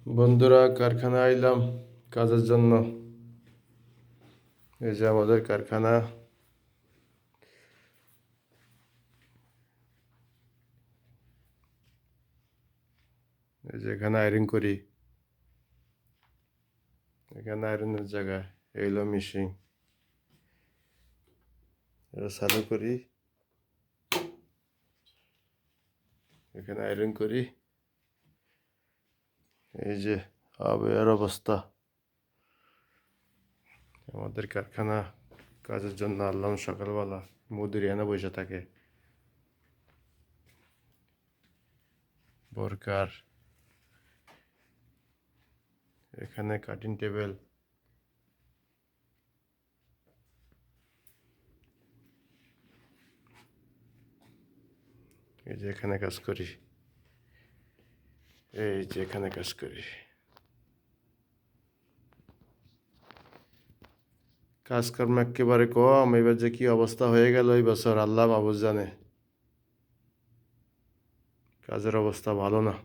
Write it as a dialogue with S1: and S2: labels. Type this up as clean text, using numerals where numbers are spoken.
S1: বন্ধুরা, কারখানায় আইলাম কাজের জন্য। এই যে আমাদের কারখানা। এই যে এখানে আয়রন করি, এখানে আয়রনের জায়গা। এইলো মেশিন, এটা চালু করি, এখানে আয়রন করি। এই যে আবের অবস্থা। আমাদের কারখানা কাজের জন্য আনলাম সকালবেলা। মুদির এনে বসে থাকে বরকার। এখানে কাটিং টেবিল, এই যে এখানে কাজ করি, এই যে এখানে কাজ করি। কাজকর্ম একেবারে কম। এবার যে কি অবস্থা হয়ে গেল এই বছর, আল্লাহ মাবুদ জানে। কাজের অবস্থা ভালো না।